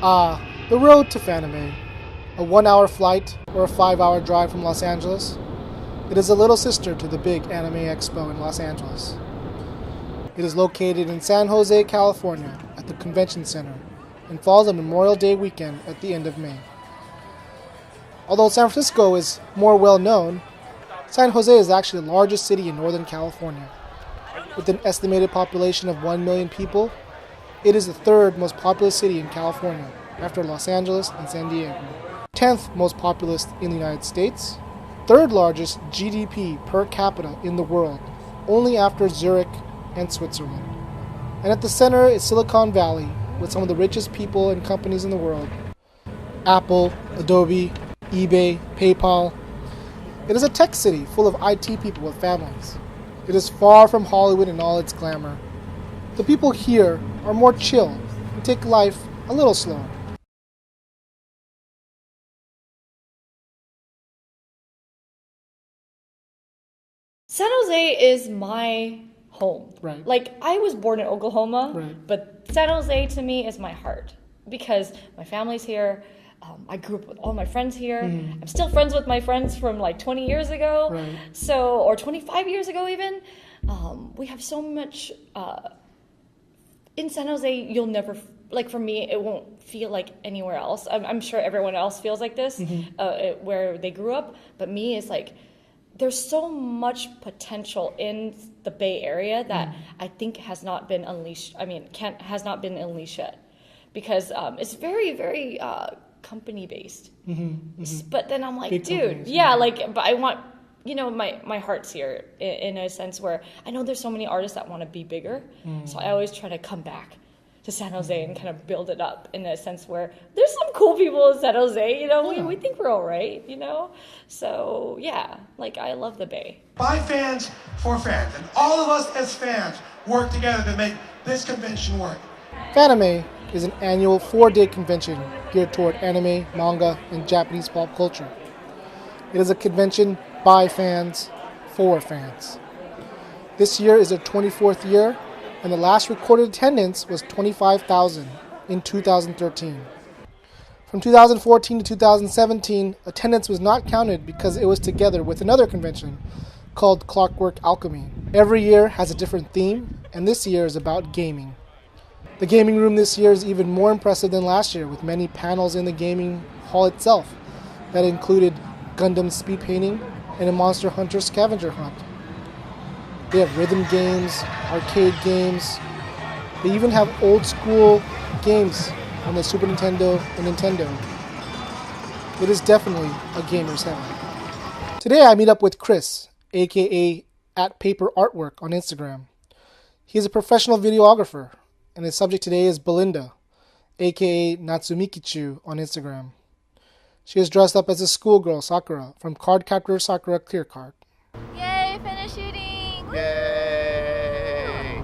The road to Fanime, a 1-hour flight or a 5-hour drive from Los Angeles. It is a little sister to the big anime expo in Los Angeles. It is located in San Jose, California, at the Convention Center, and falls on Memorial Day weekend at the end of May. Although San Francisco is more well known, San Jose is actually the largest city in Northern California. With an estimated population of 1 million people, it is the third most populous city in California, after Los Angeles and San Diego. 10th most populous in the United States, third largest GDP per capita in the world, only after Zurich and Switzerland. And at the center is Silicon Valley, with some of the richest people and companies in the world. Apple, Adobe, eBay, PayPal. It is a tech city full of IT people with families. It is far from Hollywood in all its glamour. The people here are more chill and take life a little slower. San Jose is my home. Right. Like, I was born in Oklahoma, Right. but San Jose to me is my heart because my family's here. I grew up with all my friends here. I'm still friends with my friends from like 20 years ago, Right. or 25 years ago even. We have so much in San Jose. You'll never, like, for me, it won't feel like anywhere else. I'm sure everyone else feels like this where they grew up, but me is like, there's so much potential in the Bay Area that I think has not been unleashed. Has not been unleashed yet, because it's very, very company based. But then I'm like, Big dude, companies, yeah, like, but I want, my heart's here in a sense where I know there's so many artists that want to be bigger. So I always try to come back to San Jose and kind of build it up in a sense where there's some cool people in San Jose, we think we're all right, So, yeah, like, I love the Bay. By fans, for fans. And all of us as fans work together to make this convention work. Fanime is an annual 4-day convention geared toward anime, manga, and Japanese pop culture. It is a convention by fans, for fans. This year is their 24th year, and the last recorded attendance was 25,000 in 2013. From 2014 to 2017, attendance was not counted because it was together with another convention called Clockwork Alchemy. Every year has a different theme, and this year is about gaming. The gaming room this year is even more impressive than last year, with many panels in the gaming hall itself that included Gundam speed painting and a Monster Hunter scavenger hunt. They have rhythm games, arcade games. They even have old school games on the Super Nintendo and Nintendo. It is definitely a gamer's heaven. Today I meet up with Chris, aka @PaperArtwork on Instagram. He is a professional videographer, and his subject today is Belinda, aka Natsumikichu on Instagram. She is dressed up as a schoolgirl Sakura from Cardcaptor Sakura Clear Card. Yay, finished shooting! Woo! Yay!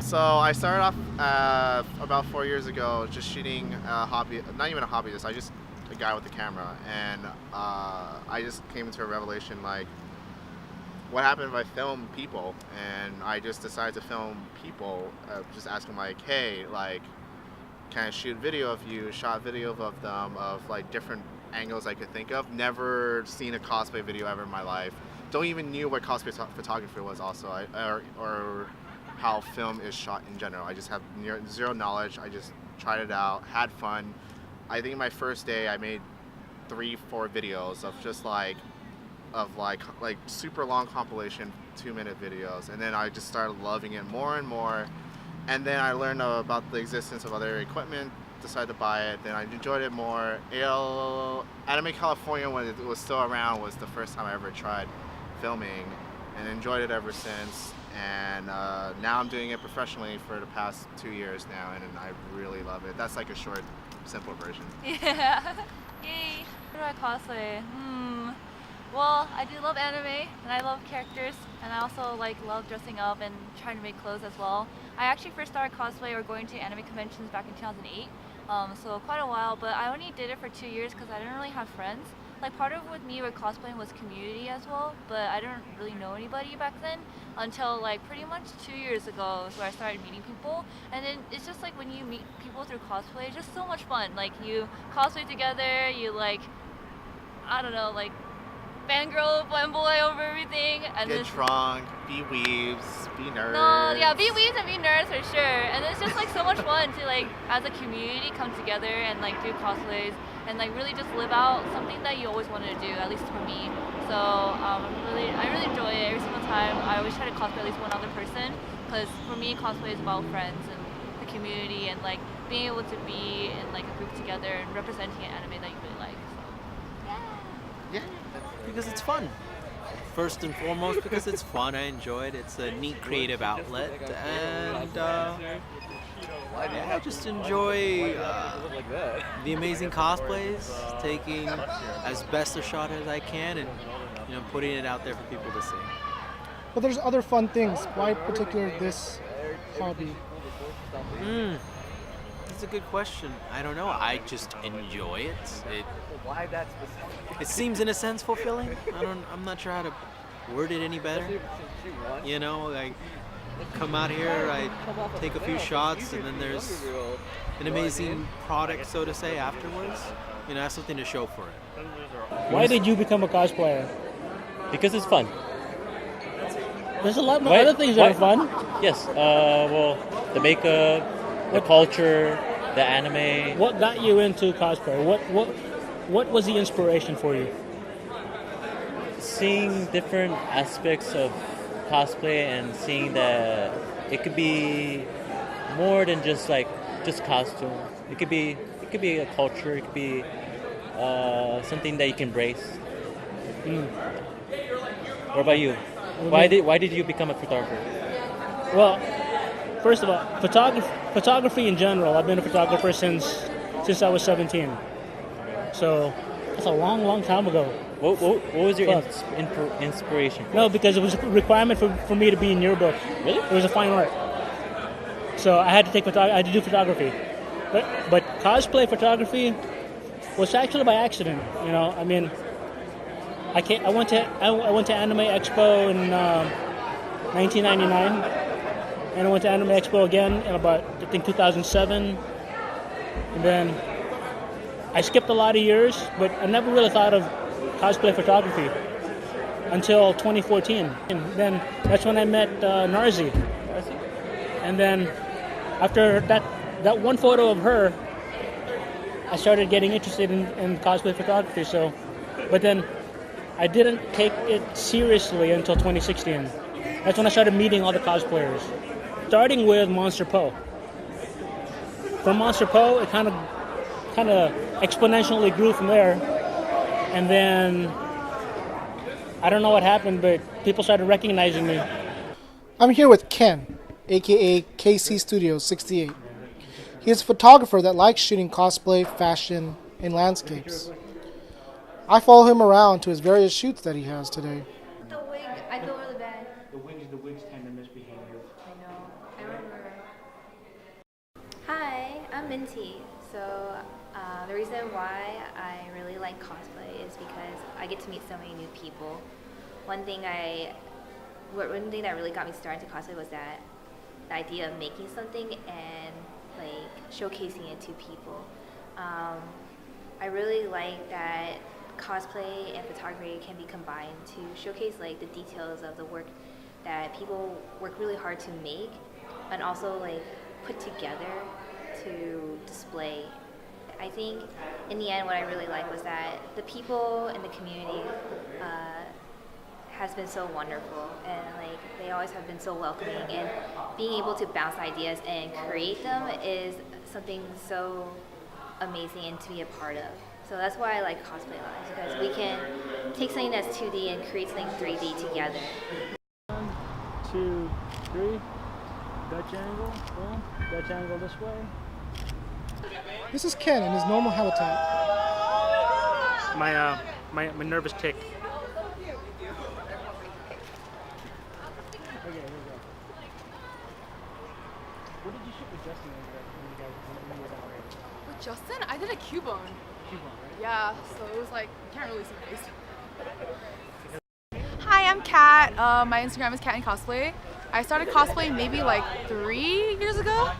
So I started off about 4 years ago just shooting a hobby, not even a hobbyist, I just a guy with a camera, and I just came into a revelation like, what happened if I film people? And I just decided to film people, just ask them like, hey, like, can I shoot video of you, shot video of them, of like different angles I could think of. Never seen a cosplay video ever in my life. Don't even knew what cosplay photography was also, or how film is shot in general. I just have zero knowledge. I just tried it out, had fun. I think my first day I made 3-4 videos of just like super long compilation 2-minute videos, and then I just started loving it more and more. And then I learned about the existence of other equipment, decided to buy it, then I enjoyed it more. Anime California, when it was still around, was the first time I ever tried filming, and enjoyed it ever since. And now I'm doing it professionally for the past 2 years now, and I really love it. That's like a short, simple version. Yeah. Yay. How do I cosplay? Well, I do love anime, and I love characters, and I also love dressing up and trying to make clothes as well. I actually first started cosplay or going to anime conventions back in 2008, so quite a while, but I only did it for 2 years because I didn't really have friends. like part of with me with cosplaying was community as well, but I didn't really know anybody back then until like pretty much 2 years ago is where I started meeting people. And then it's just like when you meet people through cosplay, it's just so much fun. Like you cosplay together, you like, I don't know, like fangirl, fanboy over everything, and Get drunk, be weebs, be nerds. no, yeah, be weebs and be nerds for sure. And it's just like so much fun to like as a community come together and like do cosplays and like really just live out something that you always wanted to do, at least for me. So I really enjoy it every single time. I always try to cosplay at least one other person, because for me cosplay is about friends and the community and like being able to be in like a group together and representing an anime that you really like. So Yeah. Because it's fun. First and foremost, because it's fun. I enjoy it. It's a neat creative outlet, and I just enjoy the amazing cosplays, taking as best a shot as I can, and putting it out there for people to see. But there's other fun things. Why particular this hobby? That's a good question. I don't know. I just enjoy it. It seems in a sense fulfilling. I'm not sure how to word it any better. I come out here, I take a few shots, and then there's an amazing product, so to say, afterwards. I have something to show for it. Why did you become a cosplayer? Because it's fun. There's a lot more other things that are fun. Yes. Well, the makeup, the culture, the anime. What got you into cosplay? What was the inspiration for you? Seeing different aspects of cosplay and seeing that it could be more than just costume. It could be a culture. It could be something that you can embrace. What about you? Why did you become a photographer? Well, first of all, photography in general. I've been a photographer since I was 17. So that's a long time ago. What was your inspiration? No, because it was a requirement for me to be in yearbook. Really? It was a fine art. So I had to do photography. But cosplay photography was actually by accident. I went to Anime Expo in 1999, and I went to Anime Expo again in about, I think, 2007. And then I skipped a lot of years, but I never really thought of cosplay photography until 2014. And then that's when I met Narzi. And then after that one photo of her, I started getting interested in cosplay photography. But then I didn't take it seriously until 2016. That's when I started meeting all the cosplayers, starting with Monster Poe. From Monster Poe, it kind of exponentially grew from there, and then I don't know what happened, but people started recognizing me. I'm here with Ken, aka KC Studios 68. He is a photographer that likes shooting cosplay, fashion, and landscapes. I follow him around to his various shoots that he has today. The wig, I feel really bad. The wigs tend to misbehave. I know. I remember. Hi, I'm Minty. So the reason why I really like cosplay is because I get to meet so many new people. One thing that really got me started to cosplay was that the idea of making something and like showcasing it to people. I really like that cosplay and photography can be combined to showcase like the details of the work that people work really hard to make and also like put together to display. I think in the end what I really like was that the people in the community has been so wonderful, and like they always have been so welcoming, and being able to bounce ideas and create them is something so amazing and to be a part of. So that's why I like cosplay a lot, because we can take something that's 2D and create something 3D together. 1, 2, 3. Dutch angle. Boom. Dutch angle this way. This is Ken in his normal habitat. My nervous tick. Okay, here we go. What did you shoot with Justin when you were down there? With Justin, I did a Cubone. Yeah, so it was like, you can't really see my face. Hi, I'm Kat. My Instagram is Minty Cosplay. I started cosplaying maybe like 3 years ago.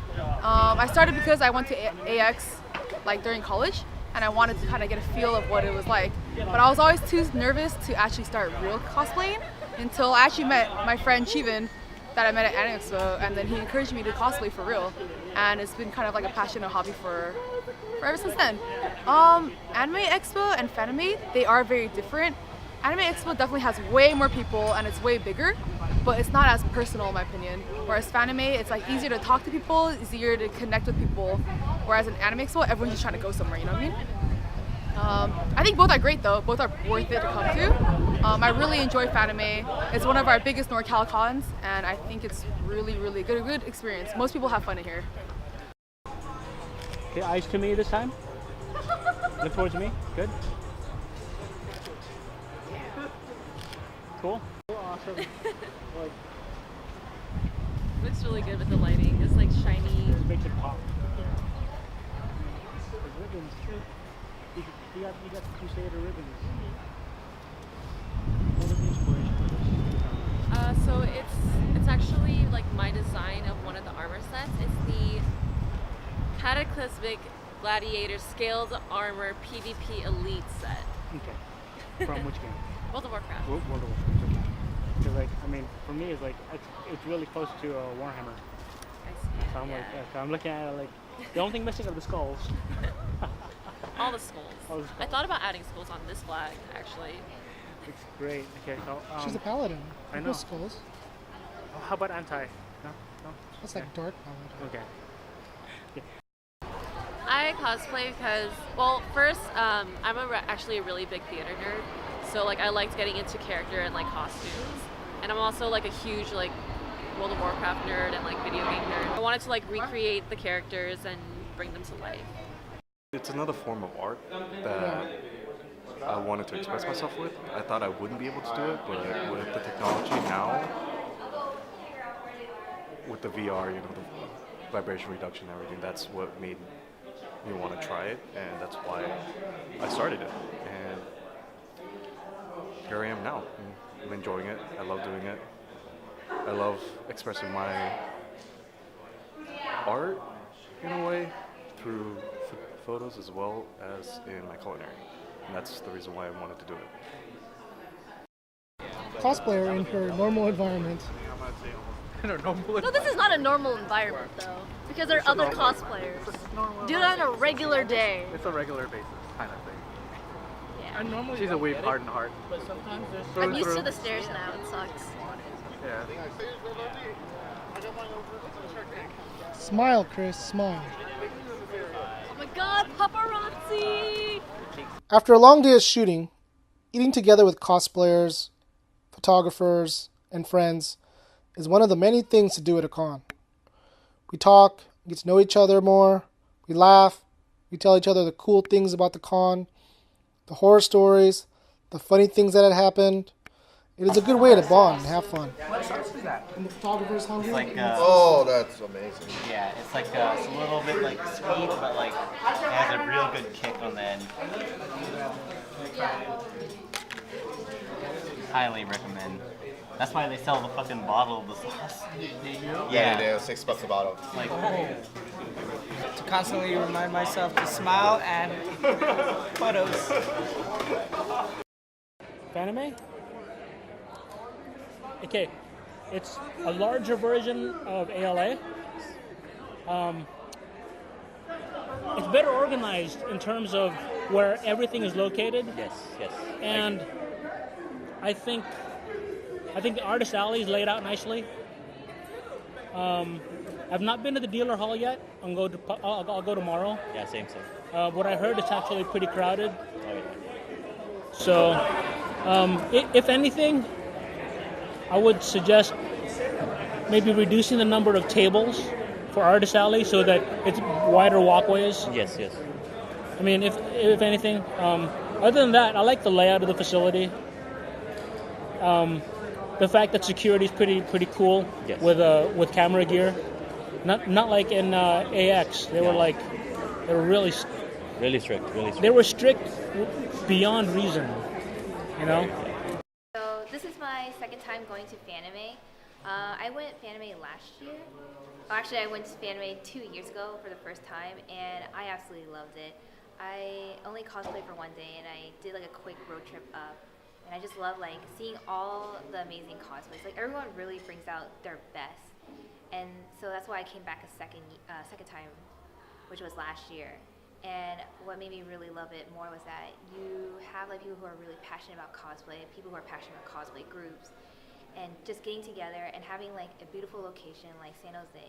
I started because I went to AX like during college, and I wanted to kind of get a feel of what it was like. But I was always too nervous to actually start real cosplaying until I actually met my friend Chivin that I met at Anime Expo, and then he encouraged me to cosplay for real. And it's been kind of like a passion, a hobby for ever since then. Anime Expo and Fanime, they are very different. Anime Expo definitely has way more people and it's way bigger, but it's not as personal in my opinion. Whereas Fanime, it's like easier to talk to people, easier to connect with people. Whereas in Anime Expo, everyone's just trying to go somewhere, you know what I mean? I think both are great though, both are worth it to come to. I really enjoy Fanime. It's one of our biggest NorCal cons, and I think it's really, really good, a good experience. Most people have fun in here. Okay, eyes to me this time. Look towards me. Good. Cool. Awesome. Like, looks really good with the lighting. It's like shiny. It makes it pop. The ribbons. You got the Crusader ribbons. What was the inspiration for this? So it's actually like my design of one of the armor sets. It's the Cataclysmic Gladiator Scaled Armor PvP Elite set. Okay. From which game? World of Warcraft. World of Warcraft. Okay. Because like, I mean, for me, it's like it's really close to Warhammer. I see. So I'm like, so I'm looking at it like the only thing missing are the skulls. All the skulls. I thought about adding skulls on this flag, actually. It's great. Okay, so She's a paladin. I know. No skulls. Oh, how about anti? No, no. That's like dark paladin. Okay. I cosplay because, well, first, I'm actually a really big theater nerd. So like I liked getting into character and like costumes. And I'm also like a huge like World of Warcraft nerd and like video game nerd. I wanted to like recreate the characters and bring them to life. It's another form of art that I wanted to express myself with. I thought I wouldn't be able to do it, but with the technology now, with the VR, you know, the vibration reduction and everything, that's what made me want to try it, and that's why I started it. And here I am now. I'm enjoying it. I love doing it. I love expressing my art in a way through photos as well as in my culinary. And that's the reason why I wanted to do it. Cosplayer in her normal environment. No, this is not a normal environment though, because there are other cosplayers. Do it on a regular day. It's a regular basis kind of thing. Yeah. She's a weeb heart and heart. But sometimes there's I'm used to the stairs now. It sucks. Yeah. Smile, Chris, smile. Oh my God, paparazzi! After a long day of shooting, eating together with cosplayers, photographers, and friends is one of the many things to do at a con. We talk, get to know each other more, we laugh, we tell each other the cool things about the con, the horror stories, the funny things that had happened. It is a good way to bond and have fun. What sauce is that? And the photographer's hungry? It's like, oh, that's amazing. Yeah, it's like it's a little bit like sweet, but like it has a real good kick on the end. Highly recommend. That's why they sell the fucking bottle of the sauce. Yeah, they do. $6 a bottle. Like, to constantly remind myself to smile and photos. Fanime? Okay, it's a larger version of ALA. It's better organized in terms of where everything is located. Yes, yes. And I think the artist alley is laid out nicely. I've not been to the dealer hall yet. I'll go tomorrow. Yeah, same. What I heard, it's actually pretty crowded. Oh, yeah. So, if anything, I would suggest maybe reducing the number of tables for Artist Alley so that it's wider walkways. Yes. I mean, if anything, other than that, I like the layout of the facility. The fact that security is pretty cool. Yes. with camera gear, not like in AX. They were really Really strict, really strict. They were strict beyond reason, you know? So this is my second time going to Fanime. I went Fanime last year. Actually, I went to Fanime 2 years ago for the first time, and I absolutely loved it. I only cosplayed for one day, and I did like a quick road trip up. And I just love like seeing all the amazing cosplays. Like everyone really brings out their best, and so that's why I came back a second time, which was last year. And what made me really love it more was that you have like people who are really passionate about cosplay, people who are passionate about cosplay groups, and just getting together and having like a beautiful location like San Jose,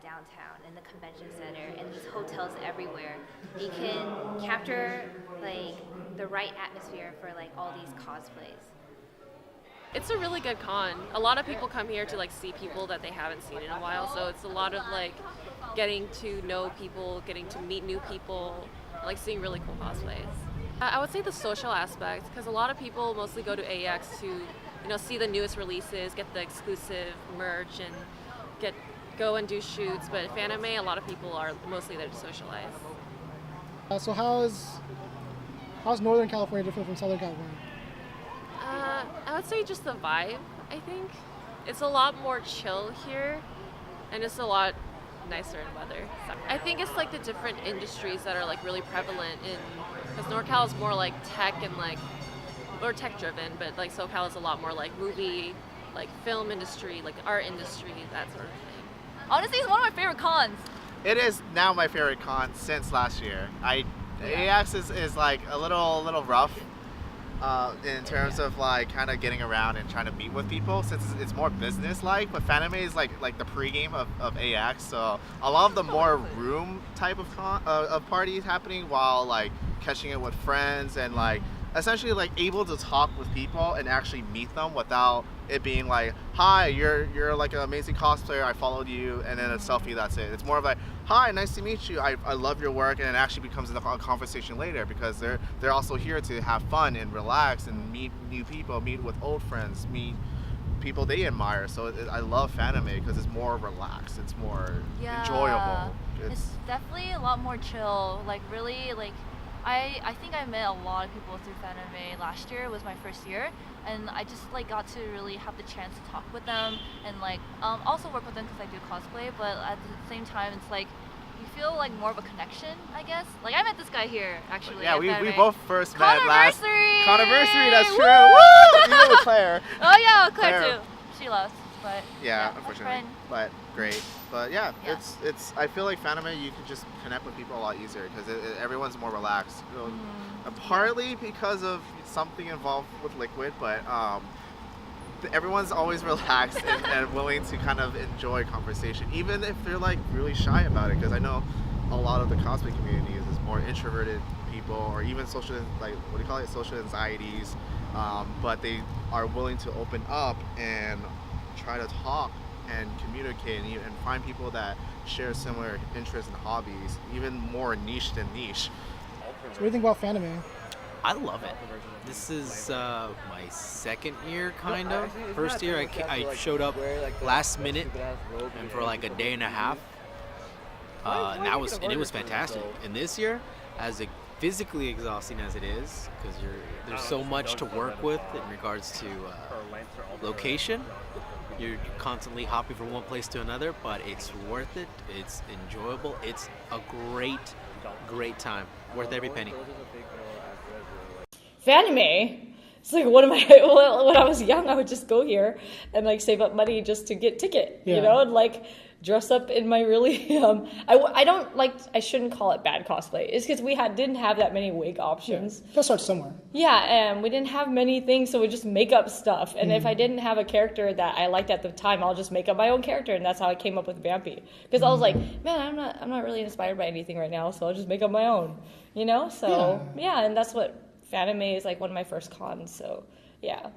downtown, and the convention center, and these hotels everywhere. You can capture like the right atmosphere for like all these cosplays. It's a really good con. A lot of people come here to like see people that they haven't seen in a while, so it's a lot of like getting to know people, getting to meet new people, like seeing really cool cosplays. I would say the social aspect, because a lot of people mostly go to AX to, see the newest releases, get the exclusive merch, and go and do shoots. But at Fanime, a lot of people are mostly there to socialize. So how's Northern California different from Southern California? I would say just the vibe, I think. It's a lot more chill here, and it's a lot nicer in weather. So I think it's like the different industries that are like really prevalent because NorCal is more like tech and like, or tech driven, but like SoCal is a lot more like movie, like film industry, like art industry, that sort of thing. Honestly, it's one of my favorite cons. It is now my favorite con since last year. AX is like a little rough in terms of like kind of getting around and trying to meet with people, since it's more business like. But Fanime is like the pregame of AX, so a lot of the more room type of parties happening while like catching it with friends and like essentially like able to talk with people and actually meet them without it being like, hi, you're like an amazing cosplayer, I followed you, and then a selfie, that's it. It's more of like, hi, nice to meet you, I love your work, and it actually becomes a conversation later because they're also here to have fun and relax and meet new people, meet with old friends, meet people they admire. So I love Fanime because it's more relaxed, it's more enjoyable. It's definitely a lot more chill, like really like I think I met a lot of people through Fanime last year. It was my first year, and I just like got to really have the chance to talk with them and like also work with them because I do cosplay. But at the same time, it's like you feel like more of a connection, I guess. Like I met this guy here actually. Yeah, we Fanime. both first met last Conniversary. That's Woo! true. Woo! You know with Claire. Oh yeah, Claire too. She loves, but yeah, unfortunately, but great. But yeah, it's. I feel like Fanime, you can just connect with people a lot easier because everyone's more relaxed. Partly because of something involved with liquid, but everyone's always relaxed and willing to kind of enjoy conversation, even if they're like really shy about it. Because I know a lot of the cosplay community is more introverted people, or even social anxieties, but they are willing to open up and try to talk and communicate and find people that share similar interests and hobbies, even more niche than niche. So what do you think about Fanime? I love it. This is my second year, kind of. First year, I showed up last minute, and for like a day and a half, and it was fantastic. And this year, as physically exhausting as it is, because there's so much to work with in regards to location. You're constantly hopping from one place to another, but it's worth it. It's enjoyable. It's a great time. Worth every penny. Fanime. It's like when I was young, I would just go here and like save up money just to get ticket, and like dress up in my really I shouldn't call it bad cosplay. It's because we didn't have that many wig options. Gotta start somewhere. Yeah, and we didn't have many things, so we just make up stuff. And if I didn't have a character that I liked at the time, I'll just make up my own character, and that's how I came up with Vampy. Because I was like, man, I'm not really inspired by anything right now, so I'll just make up my own. So yeah, and that's what Fanime is like one of my first cons. So yeah.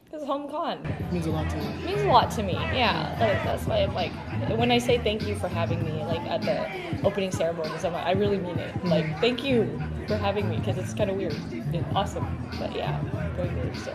Because home con means a lot to you. Means a lot to me, yeah. That's why I'm like, when I say thank you for having me, like at the opening ceremonies, I really mean it. Like, thank you for having me, because it's kind of weird and awesome. But yeah, very weird. So.